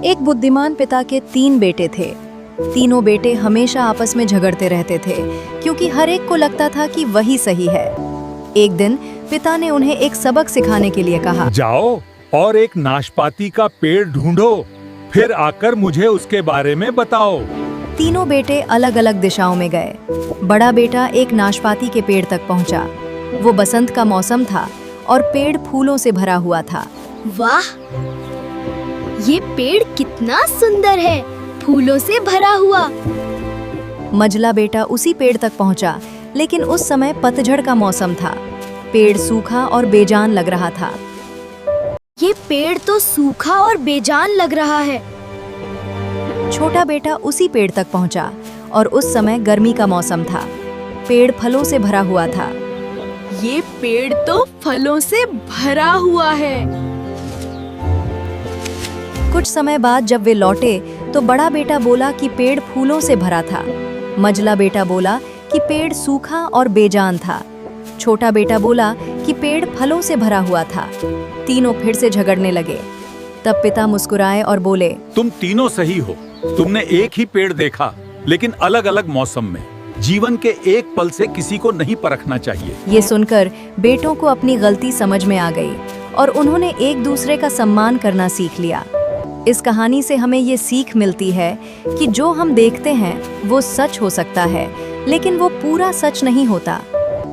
एक बुद्धिमान पिता के 3 बेटे थे। तीनों बेटे हमेशा आपस में झगड़ते रहते थे क्योंकि हर एक को लगता था कि वही सही है। एक दिन पिता ने उन्हें एक सबक सिखाने के लिए कहा, जाओ और एक नाशपाती का पेड़ ढूंढो, फिर आकर मुझे उसके बारे में बताओ। तीनों बेटे अलग अलग दिशाओं में गए। बड़ा बेटा एक नाशपाती के पेड़ तक पहुंचा। वो बसंत का मौसम था और पेड़ फूलों से भरा हुआ था। वाह, ये पेड़ कितना सुंदर है, फूलों से भरा हुआ। मझला बेटा उसी पेड़ तक पहुंचा, लेकिन उस समय पतझड़ का मौसम था। पेड़ सूखा और बेजान लग रहा था। ये पेड़ तो सूखा और बेजान लग रहा है। छोटा बेटा उसी पेड़ तक पहुंचा और उस समय गर्मी का मौसम था। पेड़ फलों से भरा हुआ था। ये पेड़ तो फलों से भरा हुआ है। कुछ समय बाद जब वे लौटे तो बड़ा बेटा बोला कि पेड़ फूलों से भरा था। मझला बेटा बोला कि पेड़ सूखा और बेजान था। छोटा बेटा बोला कि पेड़ फलों से भरा हुआ था। तीनों फिर से झगड़ने लगे। तब पिता मुस्कुराए और बोले, तुम तीनों सही हो। तुमने एक ही पेड़ देखा, लेकिन अलग अलग मौसम में। जीवन के एक पल से किसी को नहीं परखना चाहिए। ये सुनकर बेटों को अपनी गलती समझ में आ गई और उन्होंने एक दूसरे का सम्मान करना सीख लिया। इस कहानी से हमें ये सीख मिलती है कि जो हम देखते हैं वो सच हो सकता है, लेकिन वो पूरा सच नहीं होता।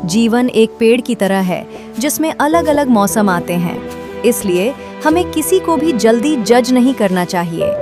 जीवन एक पेड़ की तरह है जिसमें अलग अलग मौसम आते हैं। इसलिए हमें किसी को भी जल्दी जज नहीं करना चाहिए।